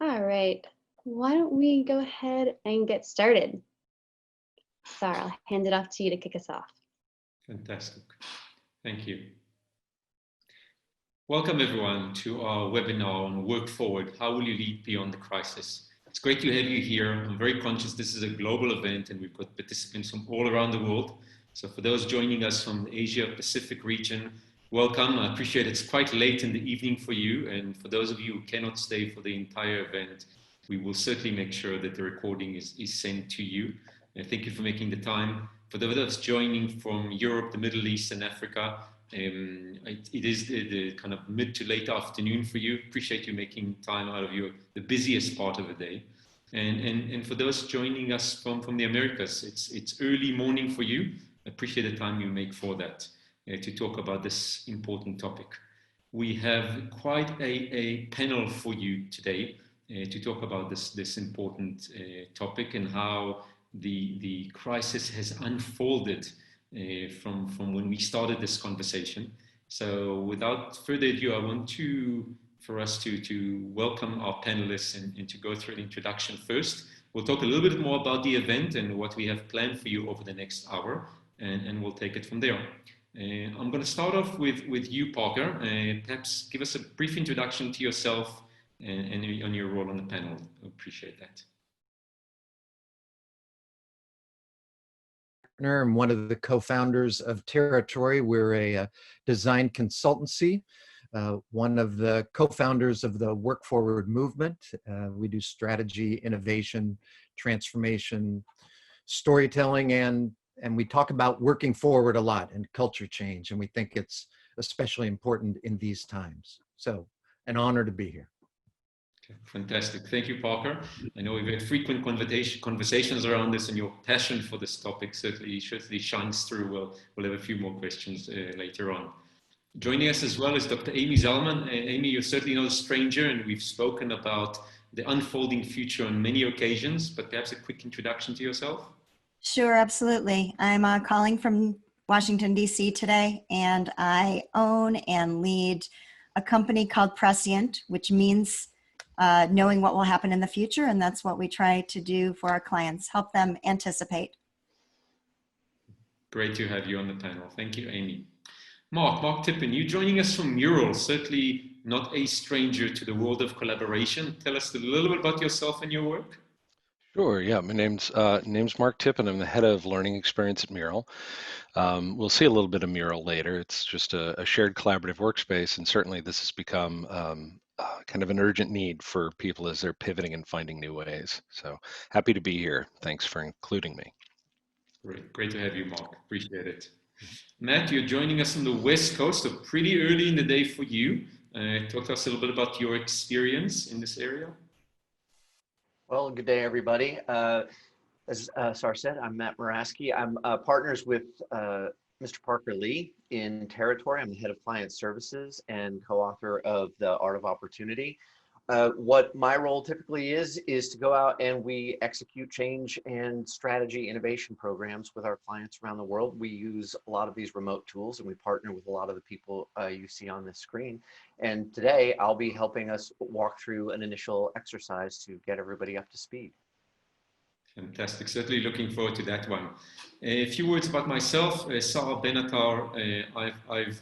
All right, why don't we go ahead and get started? Sarah, I'll hand it off to you to kick us off. Fantastic. Thank you. Welcome everyone to our webinar on Work Forward, How Will You Lead Beyond the Crisis? It's great to have you here. I'm very conscious this is a global event and we've got participants from all around the world. So for those joining us from the Asia Pacific region, welcome. I appreciate it's quite late in the evening for you. And for those of you who cannot stay for the entire event, we will certainly make sure that the recording is sent to you. And thank you for making the time. For those joining from Europe, the Middle East and Africa, it is the kind of mid to late afternoon for you. Appreciate you making time out of the busiest part of the day. And for those joining us from the Americas, it's early morning for you. Appreciate the time you make for that to talk about this important topic. We have quite a panel for you today to talk about this important topic and how the crisis has unfolded from when we started this conversation. So without further ado, I want for us to welcome our panelists and to go through an introduction first. We'll talk a little bit more about the event and what we have planned for you over the next hour, and we'll take it from there. I'm going to start off with you, Parker. Perhaps give us a brief introduction to yourself and on your role on the panel. I appreciate that. I'm one of the co-founders of Territory. We're a design consultancy, one of the co-founders of the Work Forward movement. We do strategy, innovation, transformation, storytelling, and we talk about working forward a lot and culture change, and we think it's especially important in these times. So, an honor to be here. Fantastic. Thank you, Parker. I know we've had frequent conversations around this, and your passion for this topic certainly shines through. We'll have a few more questions later on. Joining us as well is Dr. Amy Zellman. Amy, you're certainly not a stranger, and we've spoken about the unfolding future on many occasions, but perhaps a quick introduction to yourself. Sure, absolutely. I'm calling from Washington, D.C. today, and I own and lead a company called Prescient, which means knowing what will happen in the future, and that's what we try to do for our clients, help them anticipate. Great to have you on the panel. Thank you, Amy. Mark Tippin, you joining us from Mural, certainly not a stranger to the world of collaboration. Tell us a little bit about yourself and your work. Sure, yeah, my name's Mark Tippin. I'm the head of learning experience at Mural. We'll see a little bit of Mural later. It's just a shared collaborative workspace, and certainly this has become kind of an urgent need for people as they're pivoting and finding new ways. So happy to be here. Thanks for including me. Great to have you, Mark. Appreciate it. Matt, you're joining us on the West Coast, so pretty early in the day for you. Talk to us a little bit about your experience in this area. Well, good day, everybody. As Sar said, I'm Matt Moraski. I'm partners with Mr. Parker Lee in Territory. I'm the head of client services and co-author of The Art of Opportunity. What my role typically is to go out and we execute change and strategy innovation programs with our clients around the world. We use a lot of these remote tools and we partner with a lot of the people you see on this screen. And today I'll be helping us walk through an initial exercise to get everybody up to speed. Fantastic. Certainly looking forward to that one. A few words about myself. Sar Benatar. I've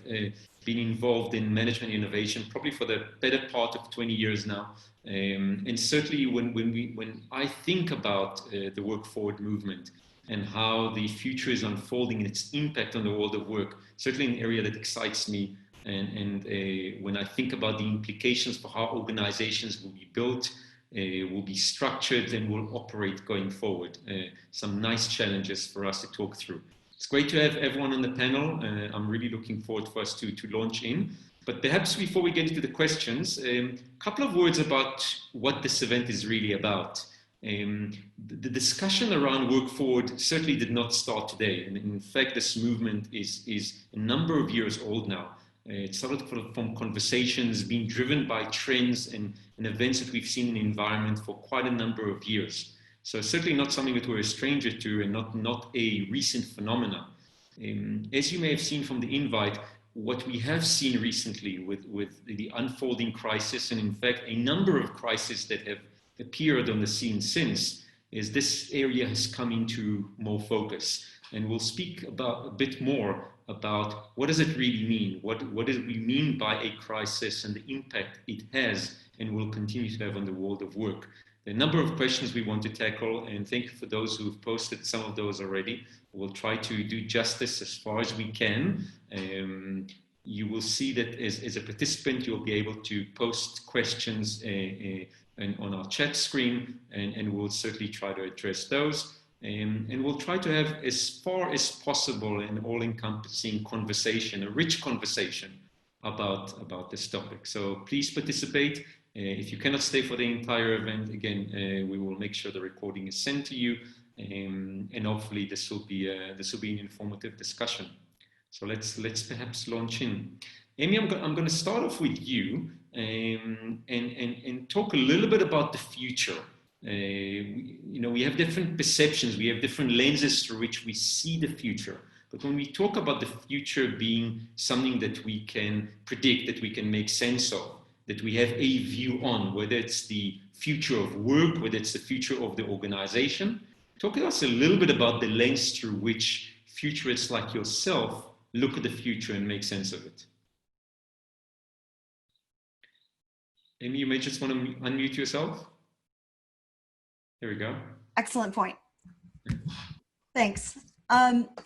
been involved in management innovation probably for the better part of 20 years now. And certainly when I think about the Work Forward movement and how the future is unfolding and its impact on the world of work, certainly an area that excites me. And when I think about the implications for how organizations will be built, will be structured and will operate going forward. Some nice challenges for us to talk through. It's great to have everyone on the panel. I'm really looking forward for us to launch in. But perhaps before we get into the questions, a couple of words about what this event is really about. The discussion around Work Forward certainly did not start today. And in fact, this movement is a number of years old now. It started from conversations being driven by trends and events that we've seen in the environment for quite a number of years. So certainly not something that we're a stranger to and not a recent phenomenon. As you may have seen from the invite, what we have seen recently with the unfolding crisis, and in fact, a number of crises that have appeared on the scene since, is this area has come into more focus. And we'll speak about a bit more about what does it really mean? What do we mean by a crisis and the impact it has and will continue to have on the world of work? There are a number of questions we want to tackle, and thank you for those who have posted some of those already. We'll try to do justice as far as we can. You will see that as a participant, you'll be able to post questions on our chat screen, and we'll certainly try to address those. And we'll try to have, as far as possible, an all-encompassing conversation, a rich conversation about this topic. So please participate. If you cannot stay for the entire event, again, we will make sure the recording is sent to you, and hopefully this will be an informative discussion. So let's perhaps launch in. Amy, I'm going to start off with you and talk a little bit about the future. We have different perceptions, we have different lenses through which we see the future. But when we talk about the future being something that we can predict, that we can make sense of, that we have a view on, whether it's the future of work, whether it's the future of the organization, talk to us a little bit about the lens through which futurists like yourself look at the future and make sense of it. Amy, you may just want to unmute yourself. There we go. Excellent point. Thanks.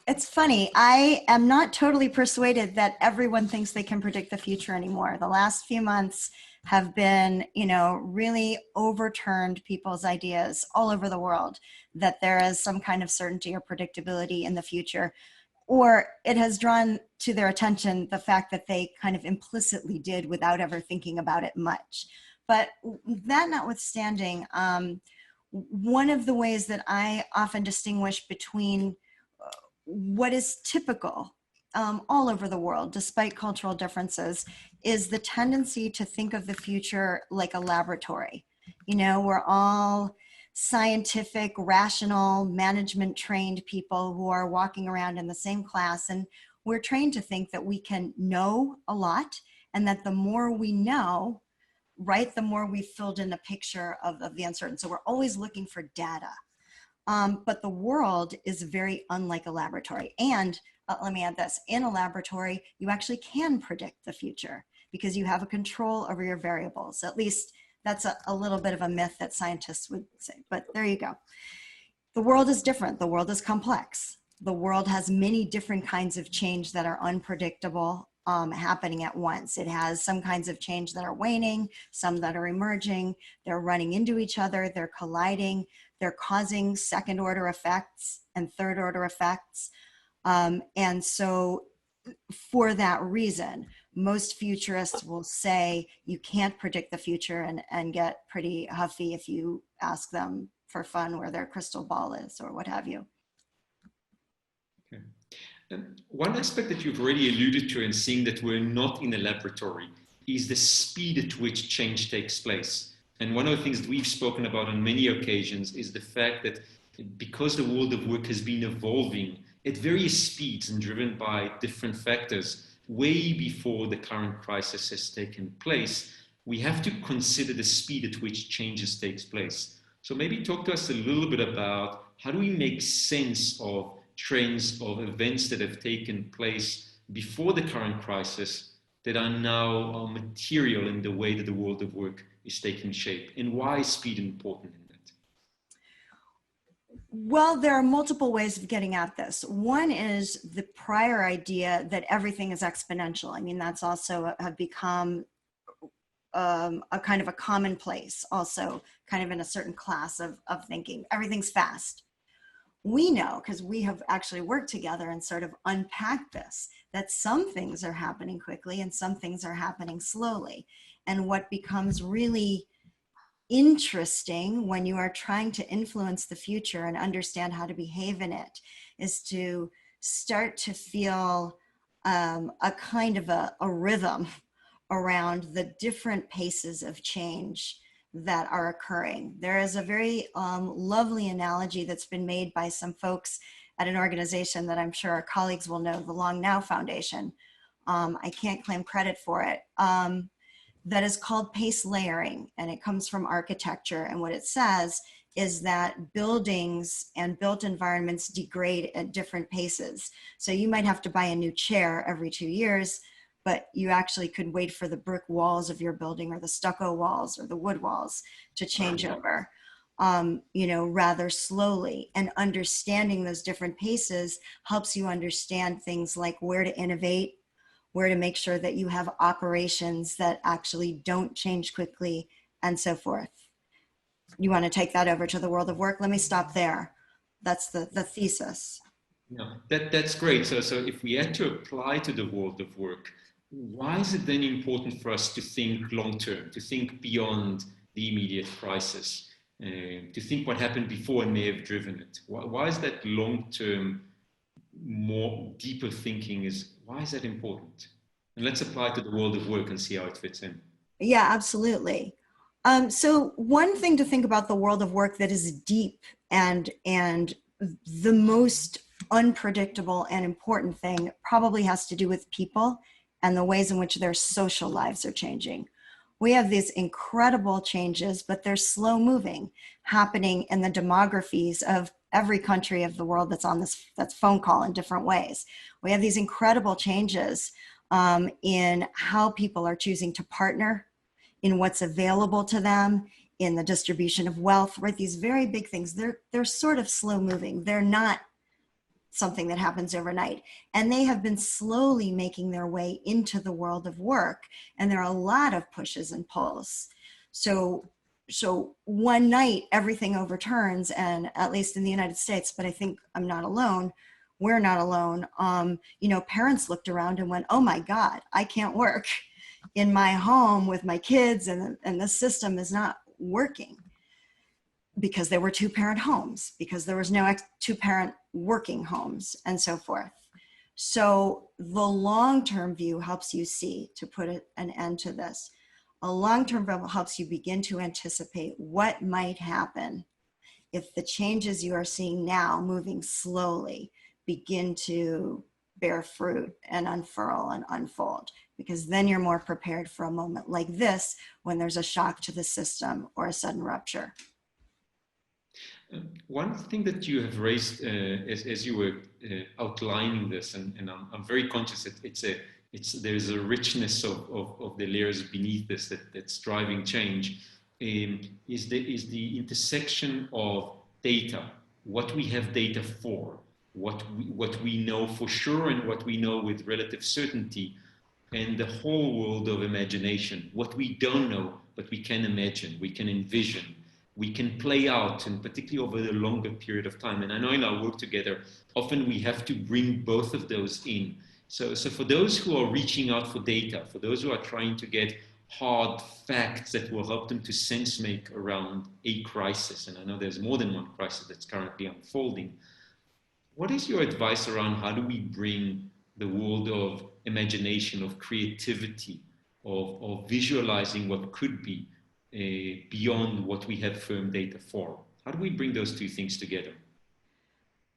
It's funny. I am not totally persuaded that everyone thinks they can predict the future anymore. The last few months have been, really overturned people's ideas all over the world that there is some kind of certainty or predictability in the future, or it has drawn to their attention the fact that they kind of implicitly did without ever thinking about it much. But that notwithstanding, one of the ways that I often distinguish between what is typical all over the world, despite cultural differences, is the tendency to think of the future like a laboratory. We're all scientific, rational, management-trained people who are walking around in the same class, and we're trained to think that we can know a lot, and that the more we know, right, the more we've filled in a picture of the uncertain. So we're always looking for data. But the world is very unlike a laboratory. And let me add this, in a laboratory, you actually can predict the future because you have a control over your variables. At least that's a little bit of a myth that scientists would say, but there you go. The world is different. The world is complex. The world has many different kinds of change that are unpredictable happening at once. It has some kinds of change that are waning, some that are emerging. They're running into each other. They're colliding. They're causing second order effects and third order effects. And so for that reason, most futurists will say you can't predict the future and get pretty huffy if you ask them for fun where their crystal ball is or what have you. Okay. One aspect that you've already alluded to in seeing that we're not in a laboratory is the speed at which change takes place. And one of the things that we've spoken about on many occasions is the fact that because the world of work has been evolving at various speeds and driven by different factors way before the current crisis has taken place, we have to consider the speed at which changes takes place. So maybe talk to us a little bit about how do we make sense of trends, of events that have taken place before the current crisis that are now material in the way that the world of work is taking shape, and why is speed important in that? Well, there are multiple ways of getting at this. One is the prior idea that everything is exponential. I mean, that's also have become a kind of a commonplace, also kind of in a certain class of thinking. Everything's fast. We know, because we have actually worked together and sort of unpacked this, that some things are happening quickly and some things are happening slowly. And what becomes really interesting when you are trying to influence the future and understand how to behave in it is to start to feel a kind of a rhythm around the different paces of change that are occurring. There is a very lovely analogy that's been made by some folks at an organization that I'm sure our colleagues will know, the Long Now Foundation, I can't claim credit for it, that is called pace layering, and it comes from architecture. And what it says is that buildings and built environments degrade at different paces. So you might have to buy a new chair every 2 years, but you actually could wait for the brick walls of your building or the stucco walls or the wood walls to change over, rather slowly. And understanding those different paces helps you understand things like where to innovate, where to make sure that you have operations that actually don't change quickly, and so forth. You want to take that over to the world of work? Let me stop there. That's the thesis. No, that's great. So if we had to apply to the world of work, why is it then important for us to think long term, to think beyond the immediate crisis, to think what happened before and may have driven it? Why is that long term, more deeper thinking why is that important? And let's apply to the world of work and see how it fits in. Yeah, absolutely. So one thing to think about the world of work that is deep and the most unpredictable and important thing probably has to do with people and the ways in which their social lives are changing. We have these incredible changes, but they're slow moving, happening in the demographies of every country of the world that's phone call in different ways. We have these incredible changes in how people are choosing to partner, in what's available to them, in the distribution of wealth, right? These very big things, they're sort of slow moving. They're not something that happens overnight. And they have been slowly making their way into the world of work. And there are a lot of pushes and pulls. So one night, everything overturns, and at least in the United States, but I think I'm not alone, we're not alone. Parents looked around and went, oh my God, I can't work in my home with my kids, and the system is not working, because there were two-parent homes, because there was no two-parent working homes, and so forth. So the long-term view helps you see, to put an end to this, a long-term view helps you begin to anticipate what might happen if the changes you are seeing now, moving slowly, begin to bear fruit and unfurl and unfold, because then you're more prepared for a moment like this when there's a shock to the system or a sudden rupture. One thing that you have raised as you were outlining this, and I'm very conscious that there's a richness of the layers beneath this that's driving change, is the intersection of data, what we have data for, what we know for sure and what we know with relative certainty, and the whole world of imagination, what we don't know, but we can imagine, we can envision, we can play out, and particularly over the longer period of time. And I know in our work together, often we have to bring both of those in. So for those who are reaching out for data, for those who are trying to get hard facts that will help them to sense make around a crisis, and I know there's more than one crisis that's currently unfolding, what is your advice around how do we bring the world of imagination, of creativity, of visualizing what could be beyond what we have firm data for? How do we bring those two things together?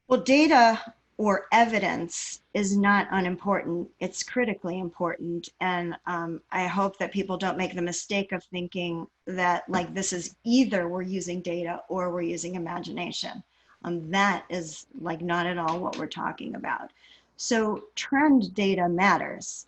Well, data or evidence is not unimportant. It's critically important. And I hope that people don't make the mistake of thinking that like this is either we're using data or we're using imagination. That is like not at all what we're talking about. So trend data matters.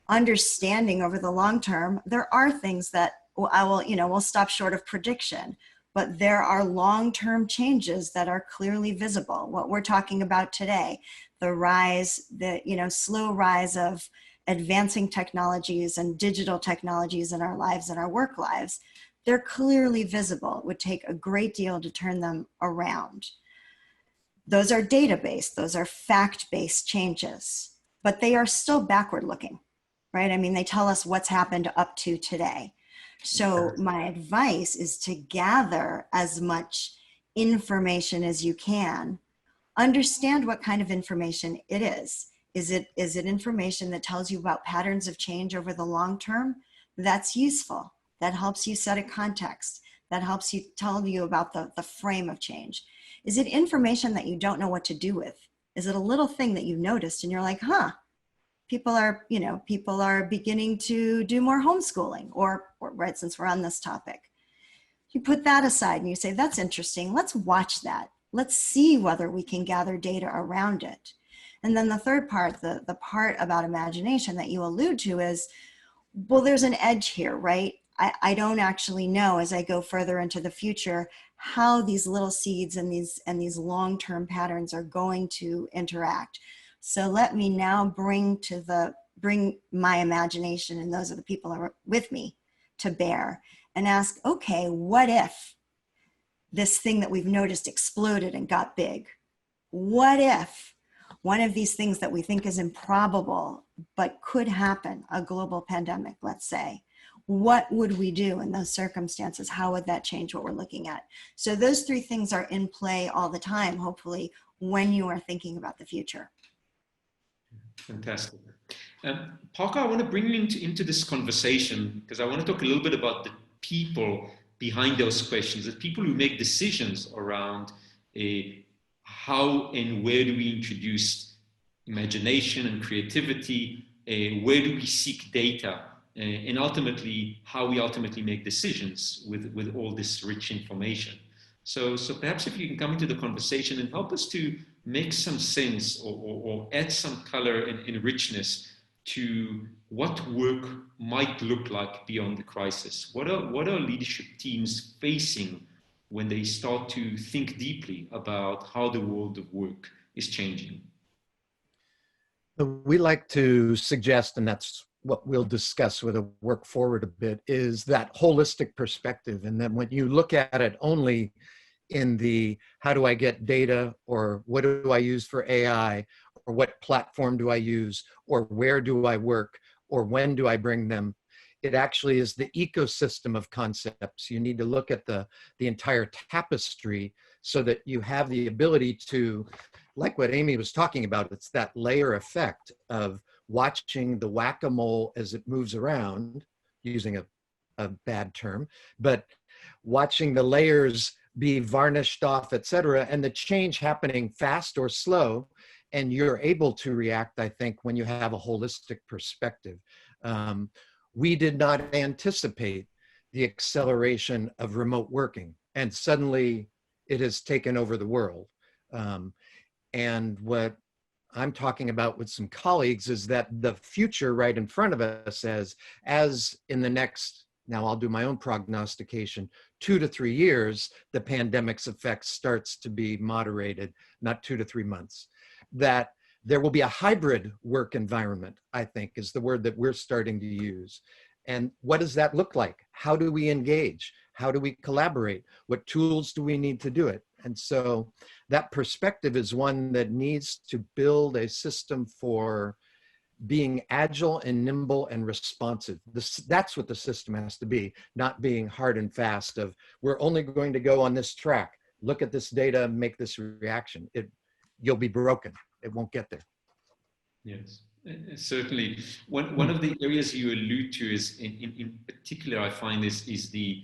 Understanding over the long term, there are things that we'll stop short of prediction, but there are long-term changes that are clearly visible. What we're talking about today, the slow rise of advancing technologies and digital technologies in our lives and our work lives, they're clearly visible. It would take a great deal to turn them around. Those are data-based, those are fact-based changes, but they are still backward-looking, right? I mean, they tell us what's happened up to today. So my advice is to gather as much information as you can. Understand what kind of information it is. Is it information that tells you about patterns of change over the long term? That's useful. That helps you set a context. That helps you tell you about the frame of change. Is it information that you don't know what to do with? Is it a little thing that you noticed and you're like, people are, people are beginning to do more homeschooling or right, since we're on this topic. You put that aside and you say, that's interesting. Let's watch that. Let's see whether we can gather data around it. And then the third part, the part about imagination that you allude to is, well, there's an edge here, right? I don't actually know as I go further into the future how these little seeds and these long-term patterns are going to interact. So let me now bring my imagination, and those are the people who are with me, to bear and ask, okay, what if this thing that we've noticed exploded and got big? What if one of these things that we think is improbable but could happen, a global pandemic, let's say? What would we do in those circumstances? How would that change what we're looking at? So those three things are in play all the time, hopefully, when you are thinking about the future. Fantastic. Parker, I want to bring you into this conversation because I want to talk a little bit about the people behind those questions, the people who make decisions around how and where do we introduce imagination and creativity, where do we seek data, and ultimately how we ultimately make decisions with all this rich information. So perhaps if you can come into the conversation and help us to make some sense or add some color and richness to what work might look like beyond the crisis. What are leadership teams facing when they start to think deeply about how the world of work is changing? We like to suggest, and that's what we'll discuss with a work forward a bit, is that holistic perspective. And then when you look at it only in the how do I get data, or what do I use for AI, or what platform do I use, or where do I work, or when do I bring them, it actually is the ecosystem of concepts. You need to look at the entire tapestry so that you have the ability to, like what Amy was talking about, it's that layer effect of watching the whack-a-mole as it moves around, using a bad term, but watching the layers be varnished off, et cetera, and the change happening fast or slow. And you're able to react, I think, when you have a holistic perspective. We did not anticipate the acceleration of remote working, and suddenly it has taken over the world. And what I'm talking about with some colleagues is that the future right in front of us, as in the next, now I'll do my own prognostication, 2 to 3 years, the pandemic's effect starts to be moderated, not 2 to 3 months. That there will be a hybrid work environment, I think, is the word that we're starting to use. And what does that look like? How do we engage? How do we collaborate? What tools do we need to do it? And so that perspective is one that needs to build a system for being agile and nimble and responsive. That's what the system has to be, not being hard and fast of, we're only going to go on this track. Look at this data, make this reaction. You'll be broken. It won't get there. Yes, certainly. One of the areas you allude to is, in particular, I find is the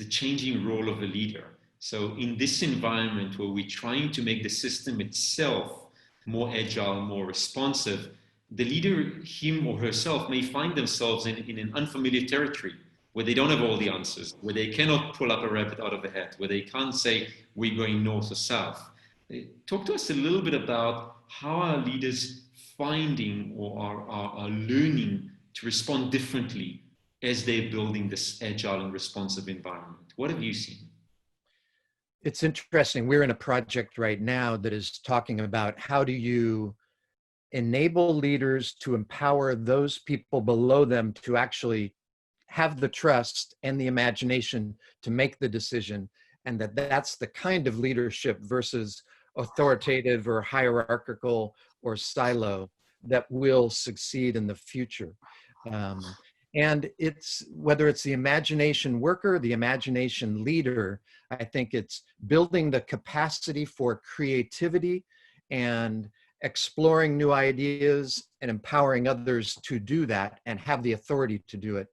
changing role of a leader. So in this environment where we're trying to make the system itself more agile, more responsive, the leader, him or herself, may find themselves in an unfamiliar territory where they don't have all the answers, where they cannot pull up a rabbit out of a hat, where they can't say, we're going north or south. Talk to us a little bit about how are leaders finding or are learning to respond differently as they're building this agile and responsive environment. What have you seen? It's interesting. We're in a project right now that is talking about how do you enable leaders to empower those people below them to actually have the trust and the imagination to make the decision, and that's the kind of leadership versus authoritative or hierarchical or silo that will succeed in the future. And it's, whether it's the imagination worker, the imagination leader, I think it's building the capacity for creativity and exploring new ideas and empowering others to do that and have the authority to do it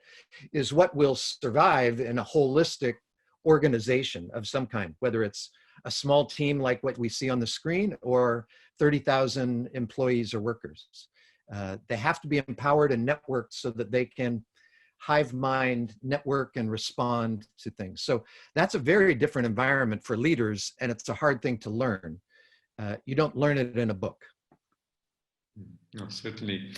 is what will survive in a holistic organization of some kind, whether it's a small team like what we see on the screen or 30,000 employees or workers. They have to be empowered and networked so that they can hive mind, network, and respond to things. So that's a very different environment for leaders, and it's a hard thing to learn. You don't learn it in a book. No, certainly.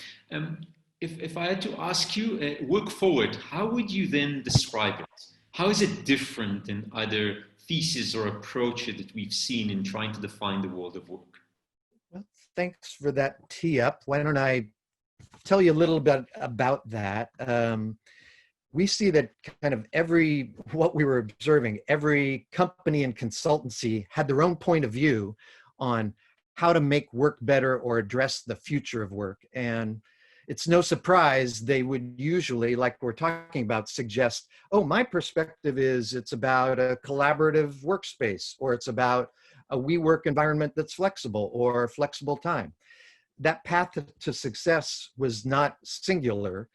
If I had to ask you, work forward, how would you then describe it? How is it different than other theses or approaches that we've seen in trying to define the world of work? Well, thanks for that tee up. Why don't I tell you a little bit about that? We see that kind of what we were observing, every company and consultancy had their own point of view on how to make work better or address the future of work. And it's no surprise they would usually, like we're talking about, suggest, oh, my perspective is it's about a collaborative workspace, or it's about a WeWork environment that's flexible, or flexible time. That path to success was not singular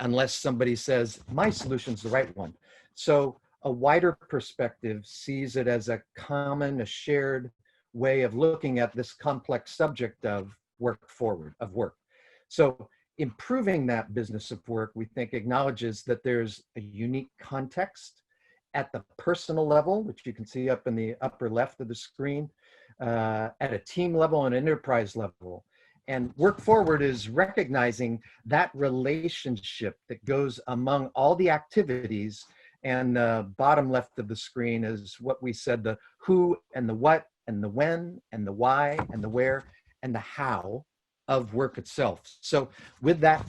unless somebody says, my solution's the right one. So a wider perspective sees it as a common, a shared way of looking at this complex subject of work forward, of work. So improving that business of work, we think, acknowledges that there's a unique context at the personal level, which you can see up in the upper left of the screen, at a team level and enterprise level. And work forward is recognizing that relationship that goes among all the activities. And the bottom left of the screen is what we said, the who and the what and the when and the why and the where and the how of work itself. So with that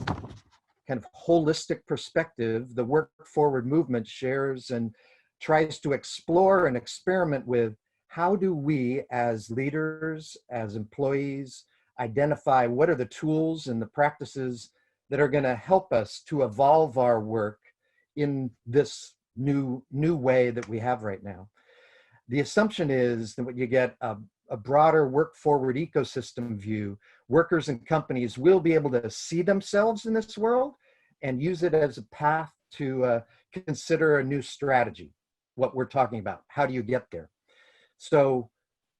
kind of holistic perspective, the work forward movement shares and tries to explore and experiment with how do we as leaders, as employees, identify what are the tools and the practices that are going to help us to evolve our work in this new way that we have right now. The assumption is that when you get a broader work forward ecosystem view, workers and companies will be able to see themselves in this world and use it as a path to consider a new strategy, what we're talking about. How do you get there? So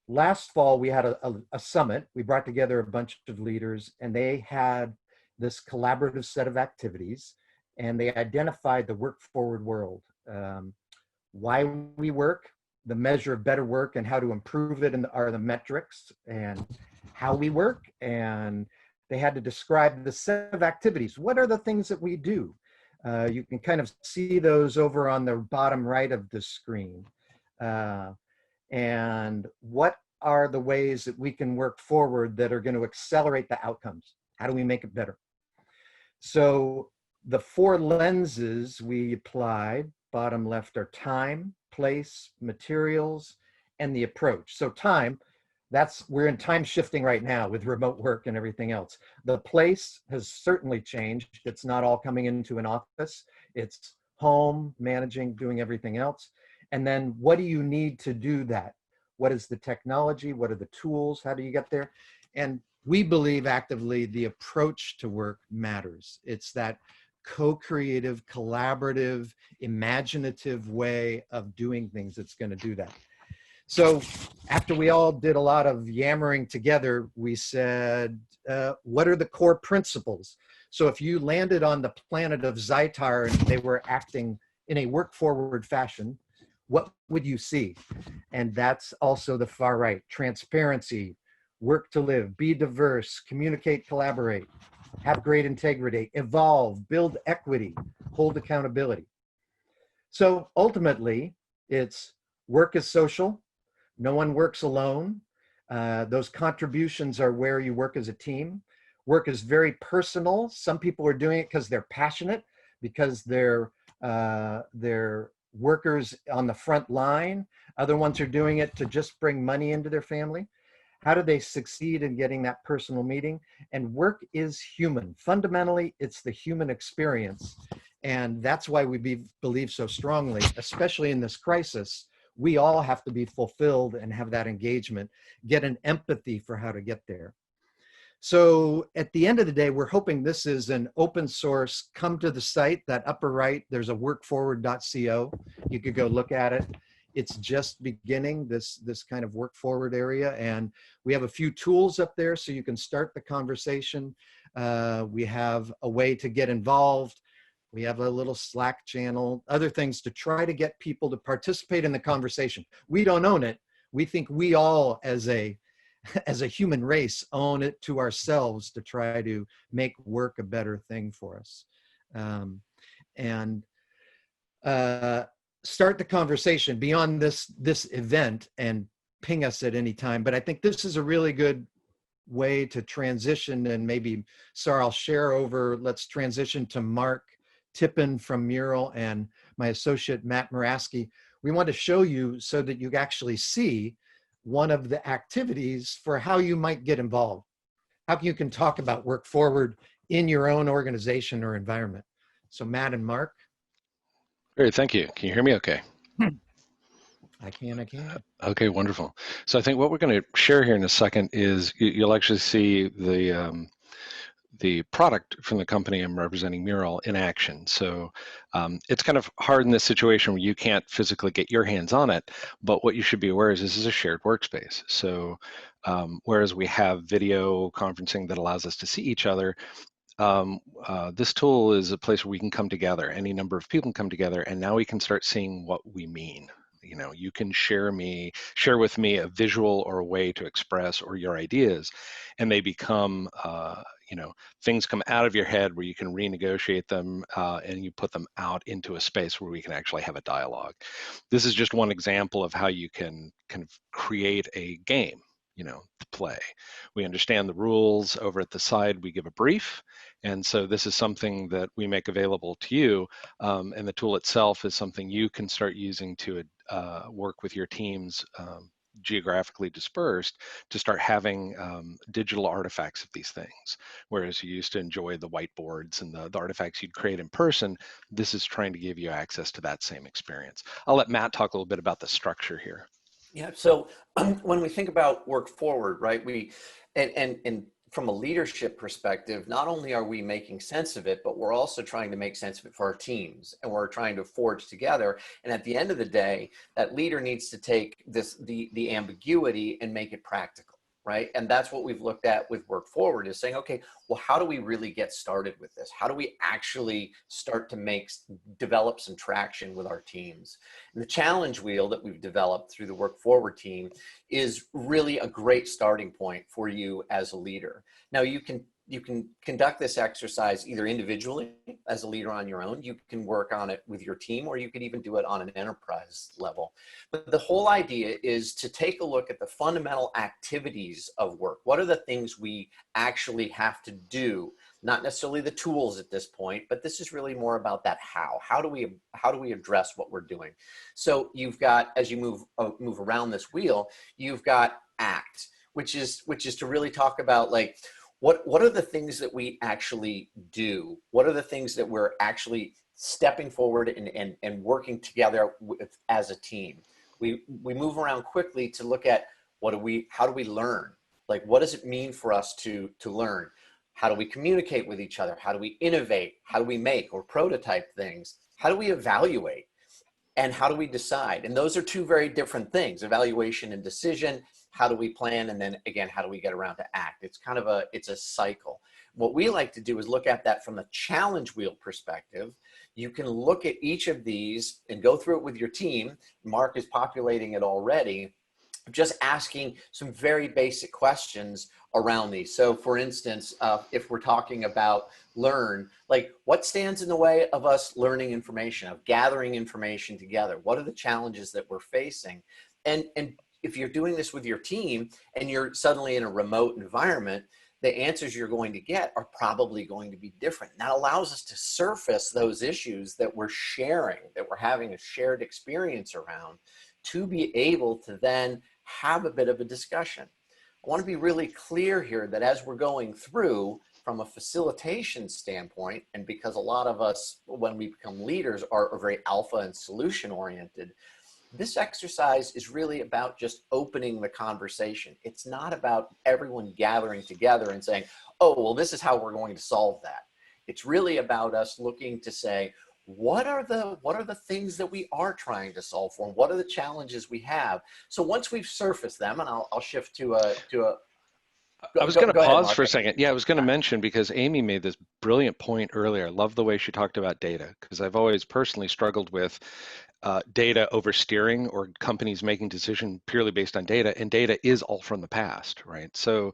last fall, we had a summit. We brought together a bunch of leaders, and they had this collaborative set of activities, and they identified the work forward world, why we work, the measure of better work and how to improve it, and are the metrics, and how we work. And they had to describe the set of activities. What are the things that we do? You can kind of see those over on the bottom right of the screen. And what are the ways that we can work forward that are going to accelerate the outcomes? How do we make it better? So the 4 lenses we applied, bottom left, are time, place, materials, and the approach. So time, we're in time shifting right now with remote work and everything else. The place has certainly changed. It's not all coming into an office. It's home, managing, doing everything else. And then what do you need to do that? What is the technology? What are the tools? How do you get there? And we believe actively the approach to work matters. It's that co-creative, collaborative, imaginative way of doing things that's going to do that. So after we all did a lot of yammering together, we said, what are the core principles? So if you landed on the planet of Zytar and they were acting in a work forward fashion, what would you see? And that's also the far right: transparency, work to live, be diverse, communicate, collaborate, have great integrity, evolve, build equity, hold accountability. So ultimately, it's work is social. No one works alone. Those contributions are where you work as a team. Work is very personal. Some people are doing it because they're passionate, because they're workers on the front line. Other ones are doing it to just bring money into their family. How do they succeed in getting that personal meeting? And work is human. Fundamentally, it's the human experience. And that's why we believe so strongly, especially in this crisis, we all have to be fulfilled and have that engagement, get an empathy for how to get there. So at the end of the day, we're hoping this is an open source. Come to the site, that upper right, there's a workforward.co. You could go look at it. It's just beginning, this kind of work forward area. And we have a few tools up there so you can start the conversation. We have a way to get involved. We have a little Slack channel, other things to try to get people to participate in the conversation. We don't own it. We think we all as a human race own it to ourselves to try to make work a better thing for us. Start the conversation beyond this event and ping us at any time. But I think this is a really good way to transition, and maybe, Sarah, I'll share over, let's transition to Mark Tippin from Mural and my associate, Matt Muraski. We want to show you so that you actually see one of the activities for how you might get involved, how you can talk about Work Forward in your own organization or environment. So Matt and Mark. Great, thank you. Can you hear me okay? I can. Okay, wonderful. So I think what we're going to share here in a second is you'll actually see the product from the company I'm representing, Mural, in action. So it's kind of hard in this situation where you can't physically get your hands on it, but what you should be aware is this is a shared workspace. So whereas we have video conferencing that allows us to see each other, this tool is a place where we can come together. Any number of people can come together, and now we can start seeing what we mean. You know, you can share with me a visual or a way to express or your ideas, and they become, things come out of your head where you can renegotiate them and you put them out into a space where we can actually have a dialogue. This is just one example of how you can kind of create a game, to play. We understand the rules. Over at the side, we give a brief. And so this is something that we make available to you. And the tool itself is something you can start using to work with your teams geographically dispersed to start having digital artifacts of these things. Whereas you used to enjoy the whiteboards and the artifacts you'd create in person, this is trying to give you access to that same experience. I'll let Matt talk a little bit about the structure here. Yeah, so when we think about Work Forward, right, and from a leadership perspective, not only are we making sense of it, but we're also trying to make sense of it for our teams, and we're trying to forge together. And at the end of the day, that leader needs to take the ambiguity and make it practical, right? And that's what we've looked at with Work Forward, is saying, okay, well, how do we really get started with this? How do we actually start to develop some traction with our teams? And the challenge wheel that we've developed through the Work Forward team is really a great starting point for you as a leader. Now, you can conduct this exercise either individually as a leader on your own. You can work on it with your team, or you could even do it on an enterprise level. But the whole idea is to take a look at the fundamental activities of work. What are the things we actually have to do? Not necessarily the tools at this point, but this is really more about that how. How do we address what we're doing? So you've got, as you move around this wheel, you've got ACT, which is to really talk about, like, what are the things that we actually do? What are the things that we're actually stepping forward and working together with as a team? We move around quickly to look at how do we learn? Like, what does it mean for us to learn? How do we communicate with each other? How do we innovate? How do we make or prototype things? How do we evaluate? And how do we decide? And those are two very different things: evaluation and decision. How do we plan? And then again, how do we get around to act? It's kind of it's a cycle. What we like to do is look at that from the challenge wheel perspective. You can look at each of these and go through it with your team. Mark is populating it already, just asking some very basic questions around these. So for instance, if we're talking about learn, like, what stands in the way of us learning information, of gathering information together? What are the challenges that we're facing? And if you're doing this with your team and you're suddenly in a remote environment, the answers you're going to get are probably going to be different. And that allows us to surface those issues that we're sharing, that we're having a shared experience around, to be able to then have a bit of a discussion. I want to be really clear here that as we're going through, from a facilitation standpoint, and because a lot of us, when we become leaders, are very alpha and solution oriented, this exercise is really about just opening the conversation. It's not about everyone gathering together and saying, oh, well, this is how we're going to solve that. It's really about us looking to say, what are the things that we are trying to solve for? And what are the challenges we have? So once we've surfaced them, and I'll shift to a I was going to Go ahead, pause Mark. for a second. Yeah, I was going to mention, because Amy made this brilliant point earlier. I love the way she talked about data, because I've always personally struggled with data oversteering or companies making decisions purely based on data, and data is all from the past, right? So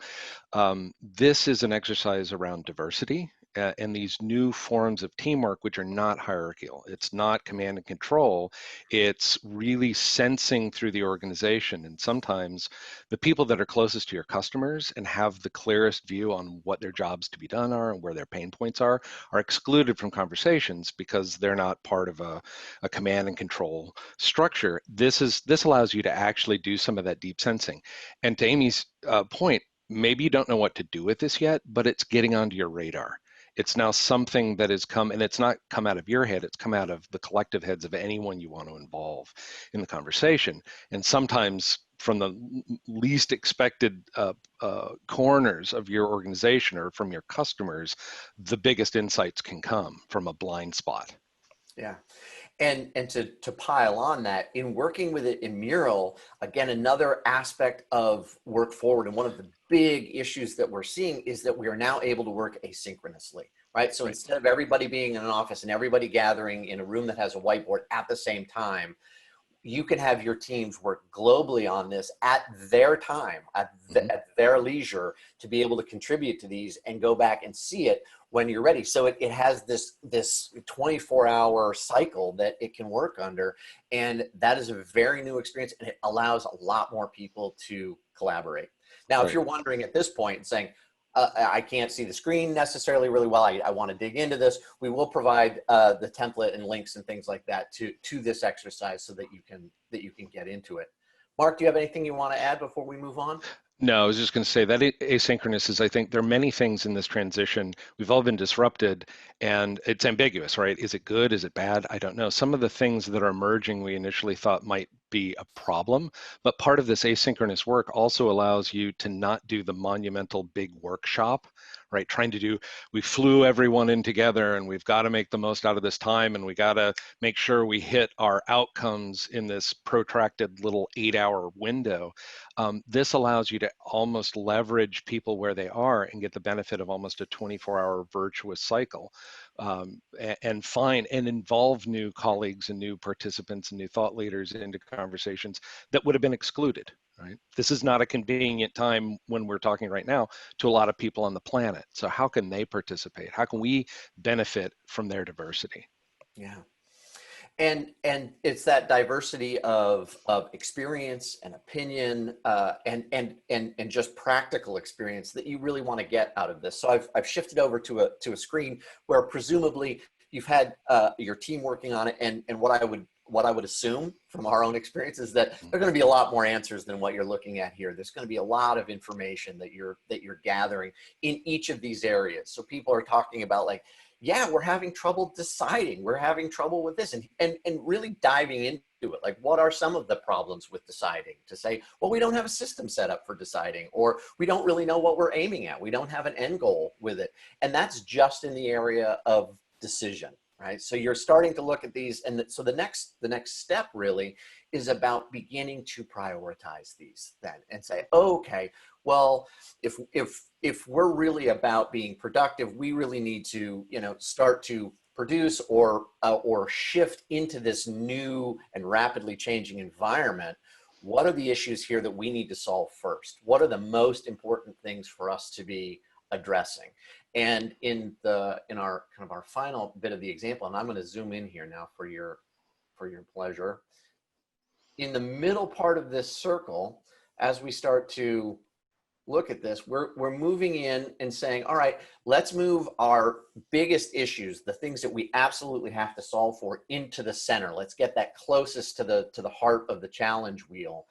this is an exercise around diversity and these new forms of teamwork, which are not hierarchical. It's not command and control. It's really sensing through the organization. And sometimes the people that are closest to your customers and have the clearest view on what their jobs to be done are and where their pain points are excluded from conversations because they're not part of a command and control structure. This allows you to actually do some of that deep sensing. And to Amy's point, maybe you don't know what to do with this yet, but it's getting onto your radar. It's now something that has come, and it's not come out of your head, it's come out of the collective heads of anyone you want to involve in the conversation. And sometimes from the least expected corners of your organization or from your customers, the biggest insights can come from a blind spot. Yeah. And to pile on that, in working with it in Mural, again, another aspect of work forward, and one of the big issues that we're seeing is that we are now able to work asynchronously, right? So instead of everybody being in an office and everybody gathering in a room that has a whiteboard at the same time, you can have your teams work globally on this at their time, at their leisure, to be able to contribute to these and go back and see it when you're ready. So it has this 24-hour cycle that it can work under. And that is a very new experience, and it allows a lot more people to collaborate. Now, Right. if you're wondering at this point and saying, I can't see the screen necessarily really well, I want to dig into this, we will provide the template and links and things like that to this exercise so that you can get into it. Mark, do you have anything you want to add before we move on? No, I was just going to say that asynchronous is, I think there are many things in this transition. We've all been disrupted, and it's ambiguous, right? Is it good? Is it bad? I don't know. Some of the things that are emerging we initially thought might be a problem, but part of this asynchronous work also allows you to not do the monumental big workshop, right? We flew everyone in together and we've got to make the most out of this time, and we got to make sure we hit our outcomes in this protracted little 8-hour window. This allows you to almost leverage people where they are and get the benefit of almost a 24-hour virtuous cycle, and find and involve new colleagues and new participants and new thought leaders into conversations that would have been excluded. Right? This is not a convenient time when we're talking right now to a lot of people on the planet. So how can they participate? How can we benefit from their diversity? Yeah. And it's that diversity of experience and opinion and just practical experience that you really want to get out of this. So I've shifted over to a screen where presumably you've had your team working on it, and what I would assume from our own experience is that there are going to be a lot more answers than what you're looking at here. There's going to be a lot of information that you're gathering in each of these areas. So people are talking about, like, yeah, we're having trouble deciding. We're having trouble with this, and really diving into it. Like, what are some of the problems with deciding? To say, well, we don't have a system set up for deciding, or we don't really know what we're aiming at. We don't have an end goal with it. And that's just in the area of decision, right? So you're starting to look at these. And so the next step really is about beginning to prioritize these then and say, okay, well, if we're really about being productive, we really need to, start to produce or shift into this new and rapidly changing environment. What are the issues here that we need to solve first? What are the most important things for us to be addressing? And in our kind of our final bit of the example, and I'm going to zoom in here now for your pleasure. In the middle part of this circle, as we start to look at this, we're moving in and saying, all right, let's move our biggest issues, the things that we absolutely have to solve for, into the center. Let's get that closest to the heart of the challenge wheel.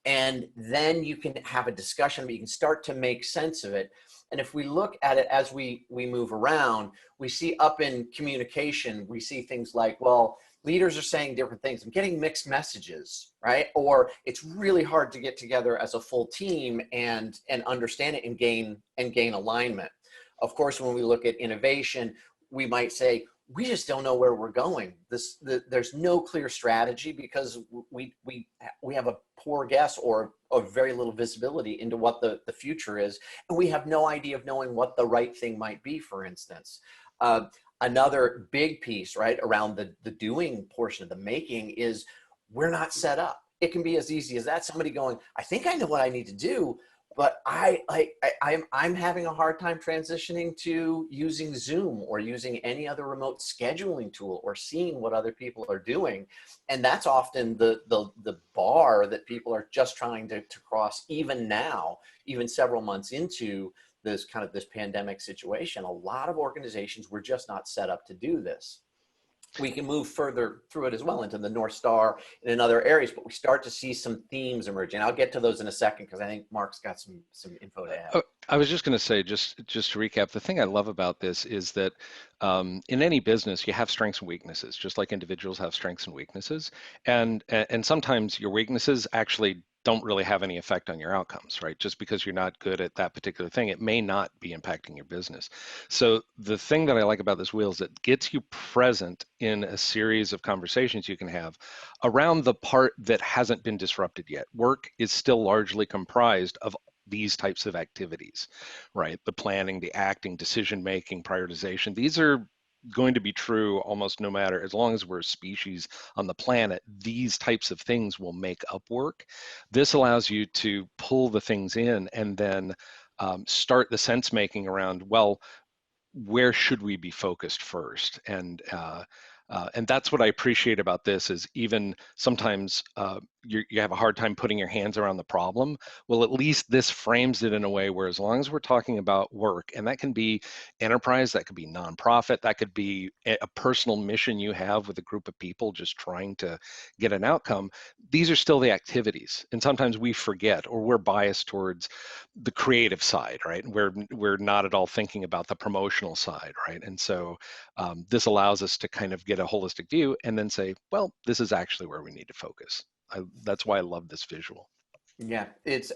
And then you can have a discussion, but you can start to make sense of it. And if we look at it as we move around, we see up in communication, we see things like, well, leaders are saying different things. I'm getting mixed messages, right? Or it's really hard to get together as a full team and understand it and gain alignment. Of course, when we look at innovation, we might say, we just don't know where we're going. There's no clear strategy because we have a poor guess or very little visibility into what the future is. And we have no idea of knowing what the right thing might be, for instance. Another big piece, right, around the doing portion of the making is we're not set up. It can be as easy as that. Somebody going, I think I know what I need to do, but I'm having a hard time transitioning to using Zoom or using any other remote scheduling tool or seeing what other people are doing. And that's often the bar that people are just trying to cross even now, even several months into this pandemic situation. A lot of organizations were just not set up to do this. We can move further through it as well into the North Star and in other areas, but we start to see some themes emerging. I'll get to those in a second because I think Mark's got some info to add. I was just going to say, just to recap, the thing I love about this is that in any business, you have strengths and weaknesses, just like individuals have strengths and weaknesses. And sometimes your weaknesses actually don't really have any effect on your outcomes, right? Just because you're not good at that particular thing, it may not be impacting your business. So the thing that I like about this wheel is it gets you present in a series of conversations you can have around the part that hasn't been disrupted yet. Work is still largely comprised of these types of activities, right? The planning, the acting, decision-making, prioritization. These are going to be true almost no matter, as long as we're a species on the planet. These types of things will make up work. This allows you to pull the things in and then start the sense making around, well, where should we be focused first? And that's what I appreciate about this is even sometimes you have a hard time putting your hands around the problem. Well, at least this frames it in a way where as long as we're talking about work, and that can be enterprise, that could be nonprofit, that could be a personal mission you have with a group of people just trying to get an outcome, these are still the activities. And sometimes we forget or we're biased towards the creative side, right? We're not at all thinking about the promotional side, right? And so this allows us to kind of get a holistic view and then say, well, this is actually where we need to focus. That's why I love this visual. Yeah,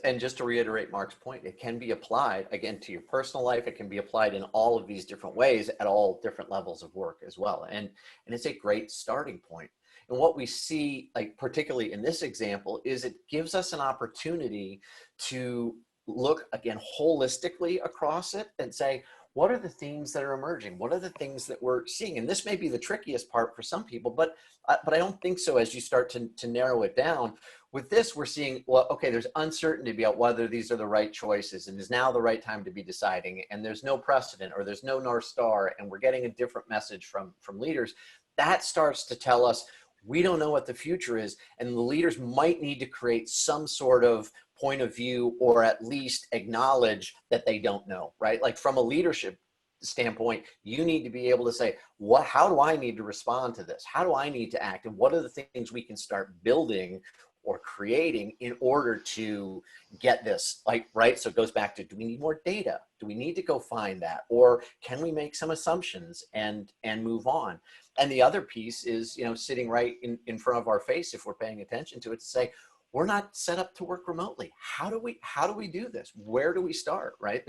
and just to reiterate Mark's point, it can be applied again to your personal life. It can be applied in all of these different ways at all different levels of work as well. And it's a great starting point. And what we see, like particularly in this example, is it gives us an opportunity to look again holistically across it and say, what are the themes that are emerging? What are the things that we're seeing? And this may be the trickiest part for some people, but I don't think so as you start to narrow it down. With this, we're seeing, well, okay, there's uncertainty about whether these are the right choices and is now the right time to be deciding, and there's no precedent or there's no North Star, and we're getting a different message from leaders. That starts to tell us we don't know what the future is, and the leaders might need to create some sort of point of view or at least acknowledge that they don't know, right? Like from a leadership standpoint, you need to be able to say, how do I need to respond to this? How do I need to act? And what are the things we can start building or creating in order to get this, like, right? So it goes back to, do we need more data? Do we need to go find that? Or can we make some assumptions and move on? And the other piece is, sitting right in front of our face, if we're paying attention to it, to say, we're not set up to work remotely. How do we do this? Where do we start, right?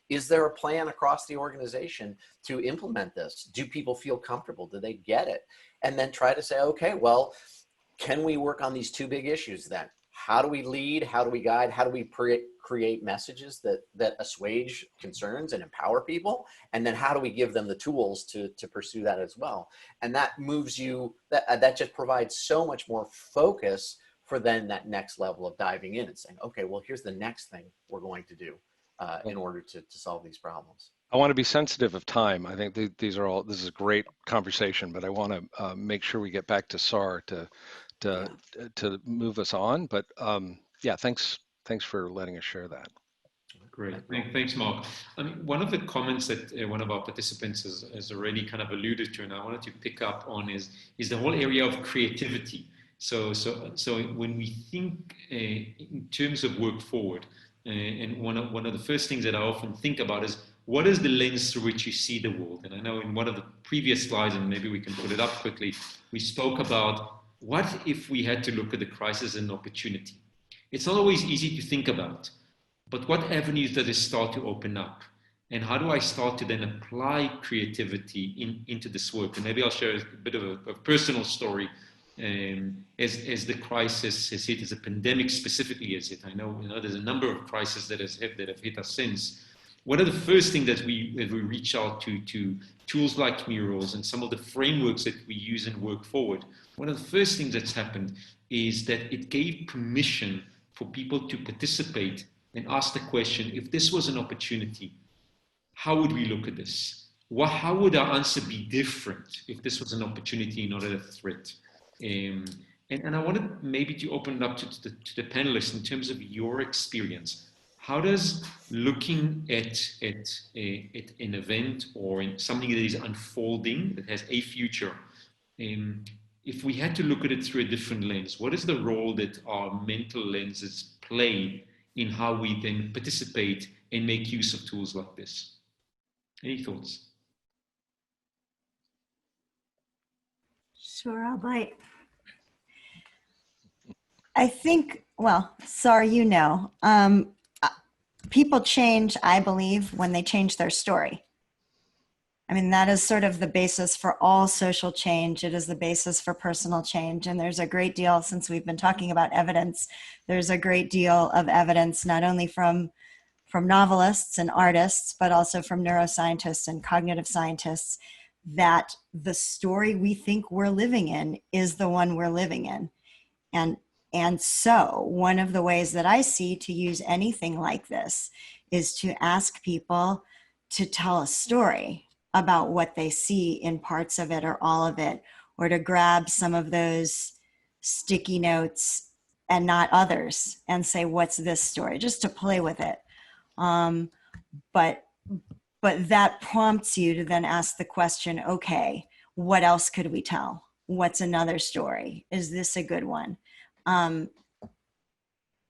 Is there a plan across the organization to implement this? Do people feel comfortable? Do they get it? And then try to say, okay, well, can we work on these two big issues then? How do we lead? How do we guide? How do we create messages that assuage concerns and empower people? And then how do we give them the tools to pursue that as well? And that moves you, that just provides so much more focus for then that next level of diving in and saying, okay, well, here's the next thing we're going to do in order to solve these problems. I want to be sensitive of time. I think this is a great conversation, but I want to make sure we get back to SAR to move us on. But yeah, thanks for letting us share that. Great, thanks, Mark. I mean, one of the comments that one of our participants has already kind of alluded to, and I wanted to pick up on is the whole area of creativity. So when we think in terms of work forward, and one of the first things that I often think about is, what is the lens through which you see the world? And I know in one of the previous slides, and maybe we can put it up quickly, we spoke about what if we had to look at the crisis as an opportunity. It's not always easy to think about, but what avenues does it start to open up? And how do I start to then apply creativity into this work? And maybe I'll share a bit of a personal story. As the crisis has hit, as a pandemic specifically has hit, I know, there's a number of crises that have hit us since. One of the first things that we reach out to tools like murals and some of the frameworks that we use and work forward, one of the first things that's happened is that it gave permission for people to participate and ask the question, if this was an opportunity, how would we look at this? How would our answer be different if this was an opportunity, not a threat? And I wanted maybe to open it up to the panelists in terms of your experience. How does looking at an event or in something that is unfolding, that has a future, if we had to look at it through a different lens, what is the role that our mental lenses play in how we then participate and make use of tools like this? Any thoughts? Sure, I'll bite. I think, well, sorry, people change, I believe, when they change their story. I mean, that is sort of the basis for all social change. It is the basis for personal change. And there's a great deal, since we've been talking about evidence, there's a great deal of evidence, not only from novelists and artists, but also from neuroscientists and cognitive scientists, that the story we think we're living in is the one we're living in. And so one of the ways that I see to use anything like this is to ask people to tell a story about what they see in parts of it or all of it, or to grab some of those sticky notes and not others and say, what's this story? Just to play with it. But that prompts you to then ask the question, okay, what else could we tell? What's another story? Is this a good one?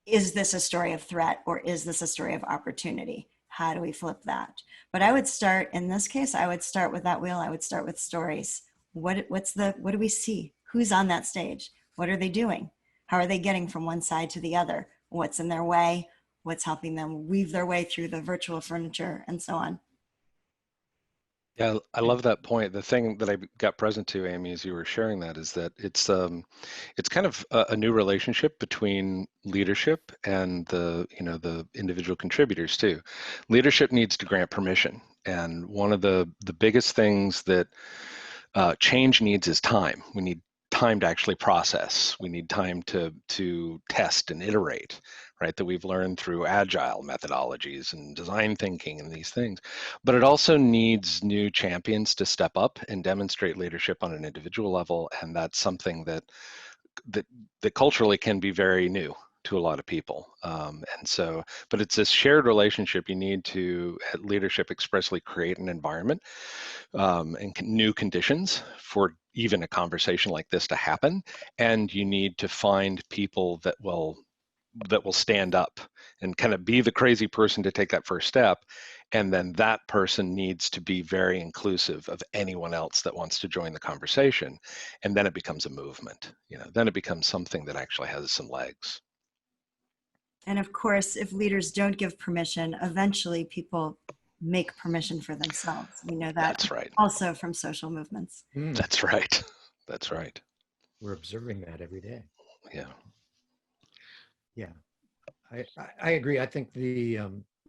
Is this a story of threat, or is this a story of opportunity? How do we flip that? But I would start, in this case, I would start with that wheel. I would start with stories. What do we see? Who's on that stage? What are they doing? How are they getting from one side to the other? What's in their way? What's helping them weave their way through the virtual furniture, and so on? Yeah, I love that point. The thing that I got present to, Amy, as you were sharing that, is that it's kind of a new relationship between leadership and the individual contributors too. Leadership needs to grant permission, and one of the biggest things that change needs is time. We need time to actually process. We need time to test and iterate, right? That we've learned through agile methodologies and design thinking and these things. But it also needs new champions to step up and demonstrate leadership on an individual level. And that's something that culturally can be very new to a lot of people. But it's this shared relationship. You need to, at leadership, expressly create an environment and new conditions for even a conversation like this to happen. And you need to find people that will stand up and kind of be the crazy person to take that first step. And then that person needs to be very inclusive of anyone else that wants to join the conversation. And then it becomes a movement, then it becomes something that actually has some legs. And of course, if leaders don't give permission, eventually people make permission for themselves. We know that. That's right. Also from social movements. That's right. That's right. We're observing that every day. Yeah. Yeah, I agree. I think the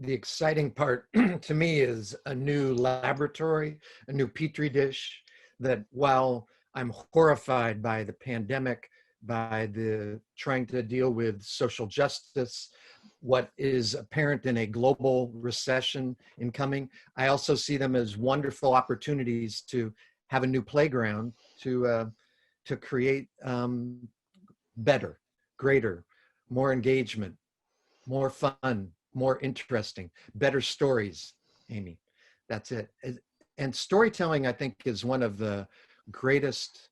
exciting part to me is a new laboratory, a new petri dish, that while I'm horrified by the pandemic, by the trying to deal with social justice, what is apparent in a global recession incoming, I also see them as wonderful opportunities to have a new playground to create better, greater, more engagement, more fun, more interesting, better stories, Amy. That's it. And storytelling, I think, is one of the greatest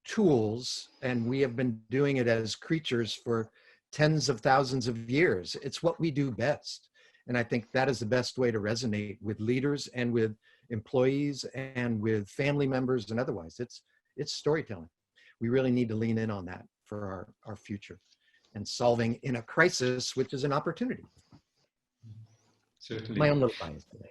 tools, and we have been doing it as creatures for tens of thousands of years. It's what we do best. And I think that is the best way to resonate with leaders and with employees and with family members and otherwise. It's storytelling. We really need to lean in on that for our future and solving in a crisis, which is an opportunity. Certainly. My own little bias today.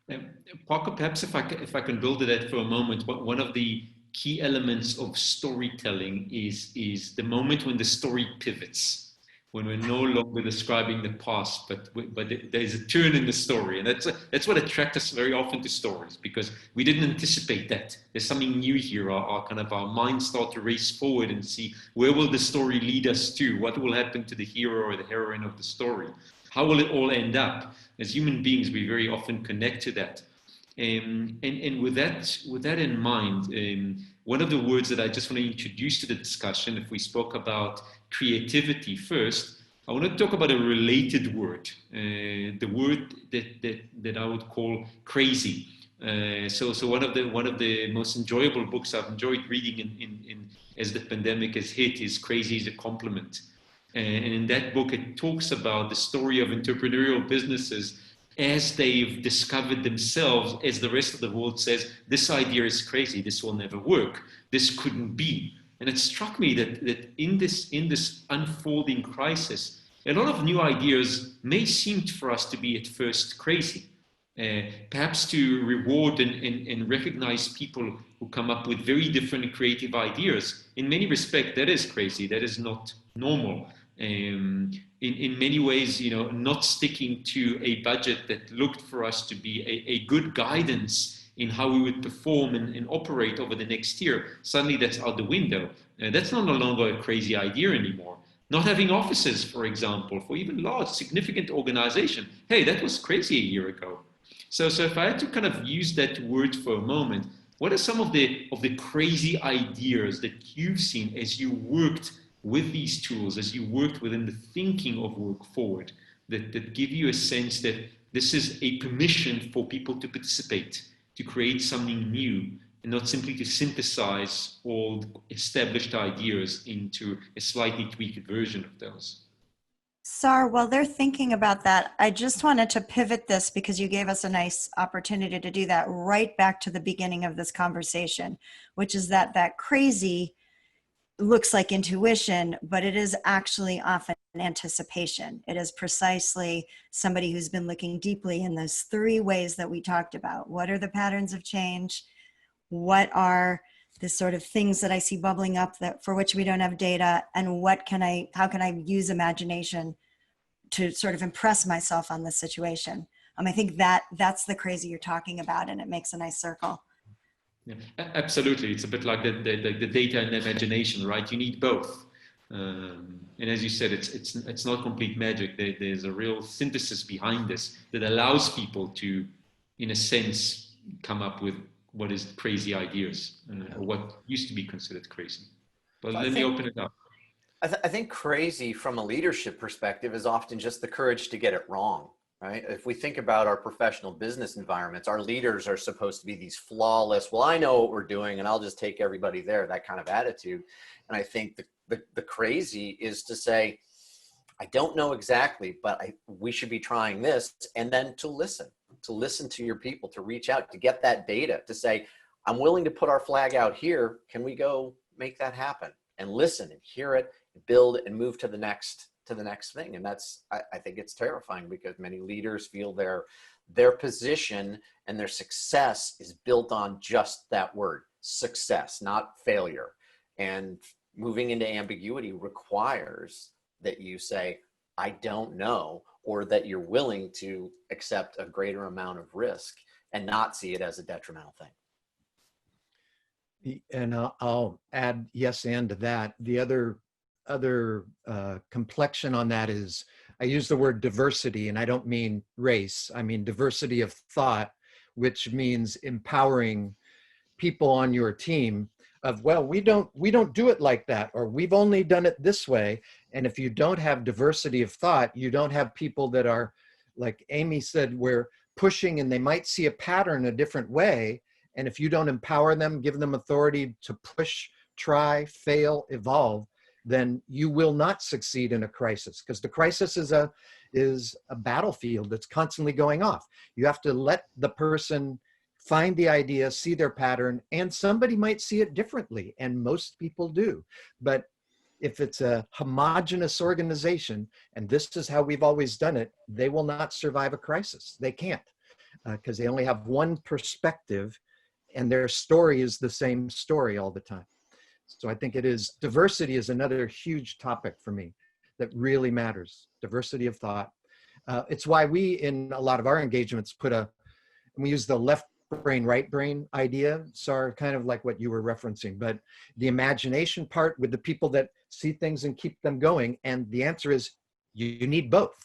Um, Parker, perhaps if I can build on that for a moment, one of the key elements of storytelling is the moment when the story pivots, when we're no longer describing the past, but there's a turn in the story, and that's what attracts us very often to stories, because we didn't anticipate that there's something new here. Our minds start to race forward and see, where will the story lead us to? What will happen to the hero or the heroine of the story? How will it all end up? As human beings, we very often connect to that. And with that in mind, one of the words that I just want to introduce to the discussion, if we spoke about creativity first, I want to talk about a related word, the word that I would call crazy. So one of the most enjoyable books I've enjoyed reading in as the pandemic has hit is Crazy is a Compliment. And in that book, it talks about the story of entrepreneurial businesses as they've discovered themselves, as the rest of the world says, this idea is crazy, this will never work, this couldn't be. And it struck me that in this unfolding crisis, a lot of new ideas may seem for us to be at first crazy. Perhaps to reward and recognize people who come up with very different creative ideas. In many respects, that is crazy, that is not normal. In many ways, not sticking to a budget that looked for us to be a good guidance in how we would perform and operate over the next year, suddenly that's out the window. That's no longer a crazy idea anymore. Not having offices, for example, for even large, significant organization. Hey, that was crazy a year ago. So if I had to kind of use that word for a moment, what are some of the crazy ideas that you've seen as you worked with these tools, as you worked within the thinking of Work Forward, that give you a sense that this is a permission for people to participate, to create something new, and not simply to synthesize all established ideas into a slightly tweaked version of those? Sar, while they're thinking about that, I just wanted to pivot this, because you gave us a nice opportunity to do that, right back to the beginning of this conversation, which is that crazy looks like intuition, but it is actually often anticipation. It is precisely somebody who's been looking deeply in those three ways that we talked about. What are the patterns of change? What are the sort of things that I see bubbling up that for which we don't have data? And how can I use imagination to sort of impress myself on the situation? I think that's the crazy you're talking about, and it makes a nice circle. Yeah, absolutely. It's a bit like the data and the imagination, right? You need both. And as you said, it's not complete magic. There's a real synthesis behind this that allows people to, in a sense, come up with what is crazy ideas, or what used to be considered crazy. But let me open it up. I think crazy from a leadership perspective is often just the courage to get it wrong. Right? If we think about our professional business environments, our leaders are supposed to be these flawless, well, I know what we're doing and I'll just take everybody there, that kind of attitude. And I think the crazy is to say, I don't know exactly, but we should be trying this. And then to listen to your people, to reach out, to get that data, to say, I'm willing to put our flag out here. Can we go make that happen? And listen and hear it, build and move to the next thing. And that's, I think it's terrifying, because many leaders feel their position and their success is built on just that word, success, not failure. And moving into ambiguity requires that you say, I don't know, or that you're willing to accept a greater amount of risk and not see it as a detrimental thing. And I'll add yes and to that. The other complexion on that is, I use the word diversity, and I don't mean race. I mean diversity of thought, which means empowering people on your team of, well, we don't do it like that, or we've only done it this way. And if you don't have diversity of thought, you don't have people that are, like Amy said, we're pushing and they might see a pattern a different way. And if you don't empower them, give them authority to push, try, fail, evolve, then you will not succeed in a crisis, because the crisis is a battlefield that's constantly going off. You have to let the person find the idea, see their pattern, and somebody might see it differently, and most people do. But if it's a homogenous organization, and this is how we've always done it, they will not survive a crisis. They can't. because they only have one perspective and their story is the same story all the time. So I think diversity is another huge topic for me that really matters, diversity of thought. It's why we, in a lot of our engagements, we use the left brain, right brain idea, so kind of like what you were referencing, but the imagination part with the people that see things and keep them going. And the answer is you need both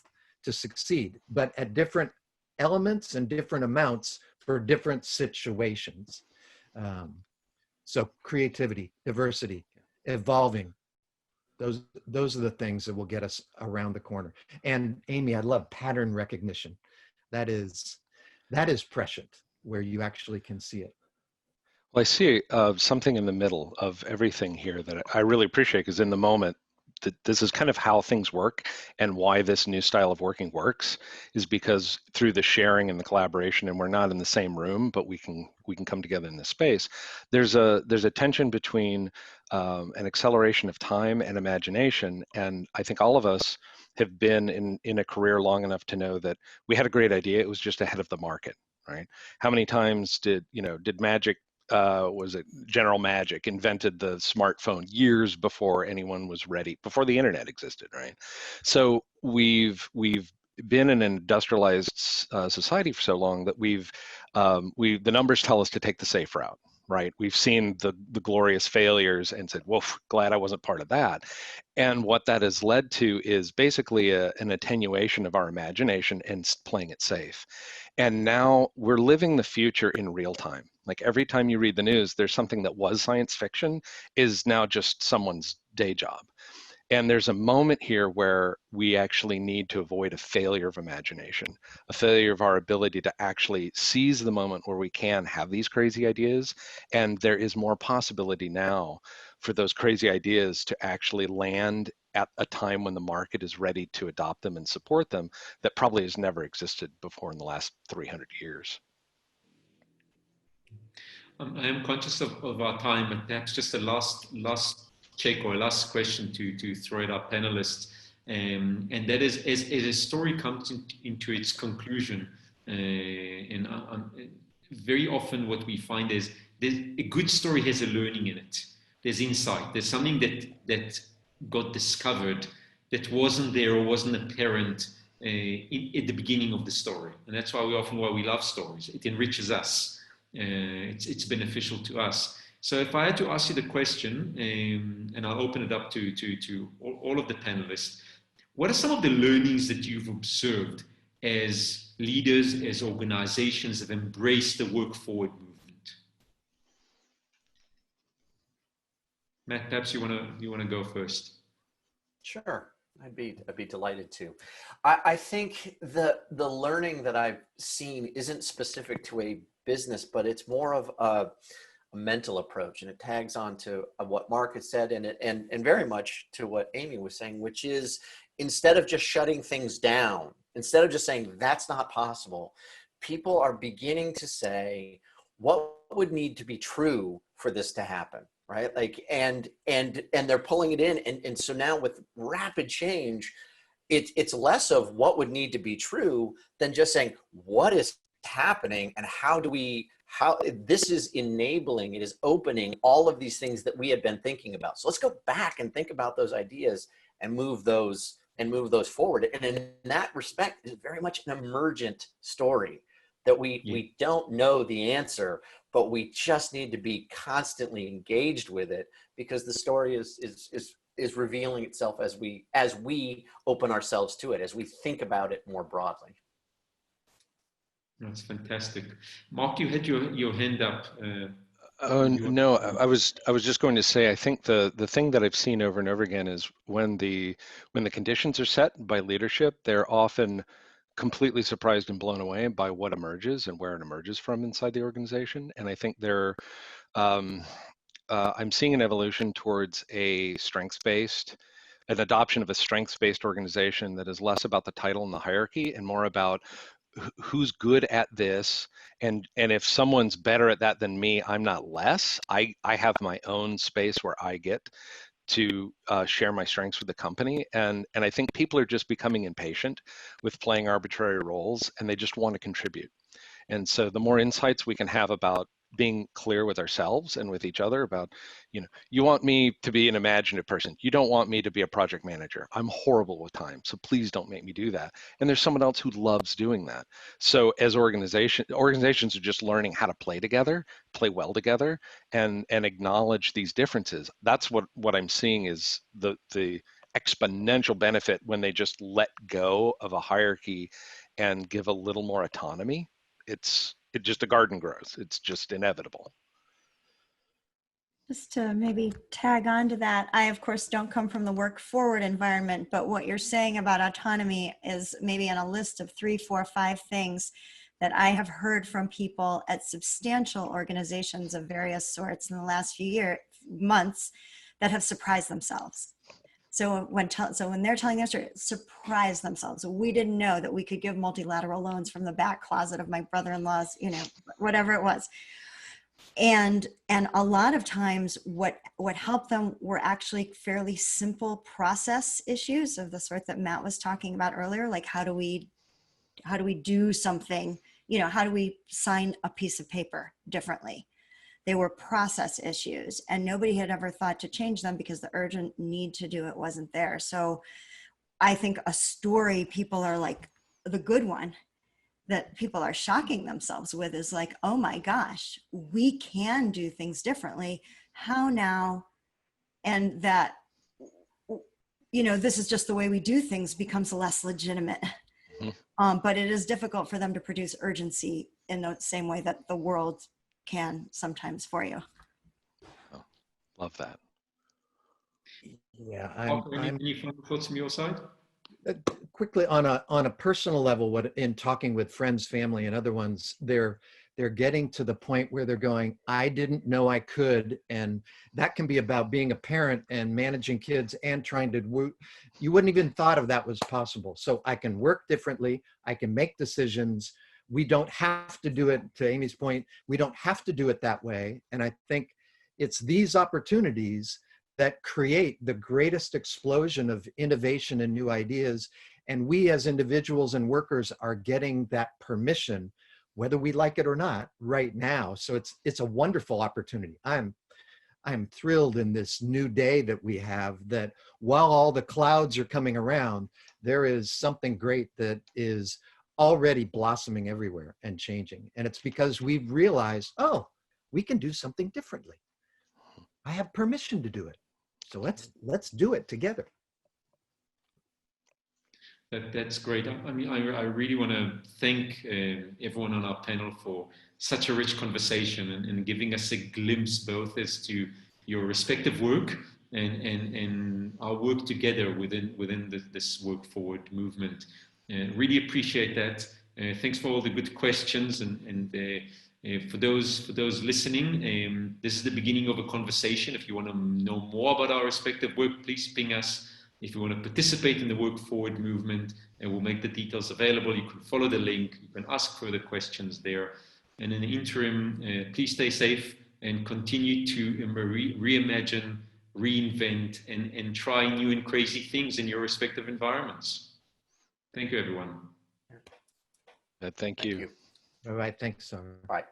to succeed, but at different elements and different amounts for different situations. So creativity, diversity, evolving, those are the things that will get us around the corner. And Amy, I love pattern recognition. That is prescient, where you actually can see it. Well, I see something in the middle of everything here that I really appreciate, because in the moment, this is kind of how things work, and why this new style of working works is because through the sharing and the collaboration, and we're not in the same room, but we can come together in this space. There's a tension between an acceleration of time and imagination, and I think all of us have been in a career long enough to know that we had a great idea, it was just ahead of the market, right? How many times did Magic, was it General Magic, invented the smartphone years before anyone was ready, before the internet existed, right? So we've been in an industrialized society for so long that the numbers tell us to take the safe route, right? We've seen the glorious failures and said, "Woof, glad I wasn't part of that." And what that has led to is basically an attenuation of our imagination and playing it safe. And now we're living the future in real time. Like every time you read the news, there's something that was science fiction is now just someone's day job. And there's a moment here where we actually need to avoid a failure of imagination, a failure of our ability to actually seize the moment where we can have these crazy ideas. And there is more possibility now for those crazy ideas to actually land at a time when the market is ready to adopt them and support them, that probably has never existed before in the last 300 years. I am conscious of our time, but perhaps just a last check or last question to throw at our panelists, and that is, as a story comes into its conclusion, and very often what we find is a good story has a learning in it. There's insight. There's something that got discovered that wasn't there or wasn't apparent at the beginning of the story, and that's why we love stories. It enriches us. It's beneficial to us. So if I had to ask you the question, and I'll open it up to all of the panelists, what are some of the learnings that you've observed as leaders, as organizations have embraced the work forward movement? Matt, perhaps you wanna go first. Sure, I'd be delighted to. I think the learning that I've seen isn't specific to a business, but it's more of a mental approach, and it tags on to what Mark had said, and very much to what Amy was saying, which is, instead of just shutting things down, instead of just saying that's not possible, people are beginning to say, what would need to be true for this to happen, right? Like, and they're pulling it in, and so now with rapid change, it's less of what would need to be true than just saying what is happening and how this is enabling, it is opening all of these things that we had been thinking about. So let's go back and think about those ideas and move those forward. And in that respect, it's very much an emergent story that we don't know the answer, but we just need to be constantly engaged with it, because the story is revealing itself as we open ourselves to it, as we think about it more broadly. That's fantastic. Mark, you had your hand up. No, I was just going to say, I think the thing that I've seen over and over again is when the conditions are set by leadership, they're often completely surprised and blown away by what emerges and where it emerges from inside the organization. And I think I'm seeing an evolution towards an adoption of a strengths-based organization that is less about the title and the hierarchy and more about who's good at this, and if someone's better at that than me, I'm not less. I have my own space where I get to share my strengths with the company, and I think people are just becoming impatient with playing arbitrary roles, and they just want to contribute. And so the more insights we can have about being clear with ourselves and with each other about, you want me to be an imaginative person. You don't want me to be a project manager. I'm horrible with time, so please don't make me do that. And there's someone else who loves doing that. So as organizations are just learning how to play together, play well together, and acknowledge these differences. That's what I'm seeing is the exponential benefit when they just let go of a hierarchy and give a little more autonomy. The garden grows. It's just inevitable. Just to maybe tag on to that, I, of course, don't come from the work forward environment, but what you're saying about autonomy is maybe on a list of 3, 4, 5 things that I have heard from people at substantial organizations of various sorts in the last few months that have surprised themselves. So when they're telling their story, surprise themselves. We didn't know that we could give multilateral loans from the back closet of my brother-in-law's, whatever it was. And a lot of times what helped them were actually fairly simple process issues of the sort that Matt was talking about earlier, like how do we do something, how do we sign a piece of paper differently? They were process issues, and nobody had ever thought to change them because the urgent need to do it wasn't there. So I think a story people are like, the good one that people are shocking themselves with is like, oh my gosh, we can do things differently. How now? And that, this is just the way we do things becomes less legitimate. But it is difficult for them to produce urgency in the same way that the world can sometimes for you. Oh, love that. Yeah, any final thoughts from your side? Quickly on a personal level, in talking with friends, family, and other ones, they're getting to the point where they're going, I didn't know I could. And that can be about being a parent and managing kids and trying to, you wouldn't even thought of that was possible. So I can work differently. I can make decisions. We don't have to do it, to Amy's point, we don't have to do it that way. And I think it's these opportunities that create the greatest explosion of innovation and new ideas. And we as individuals and workers are getting that permission, whether we like it or not, right now. So it's a wonderful opportunity. I'm thrilled in this new day that we have, that while all the clouds are coming around, there is something great that is already blossoming everywhere and changing. And it's because we've realized, oh, we can do something differently. I have permission to do it. So let's do it together. That's great. I mean, I really want to thank everyone on our panel for such a rich conversation and giving us a glimpse both as to your respective work and our work together within this Work Forward movement. Really appreciate that. Thanks for all the good questions and for those listening, this is the beginning of a conversation. If you want to know more about our respective work, please ping us. If you want to participate in the Work Forward movement, and we'll make the details available. You can follow the link. You can ask further questions there. And in the interim, please stay safe and continue to reimagine, reinvent, and try new and crazy things in your respective environments. Thank you, everyone. Thank you. All right, thanks. All right.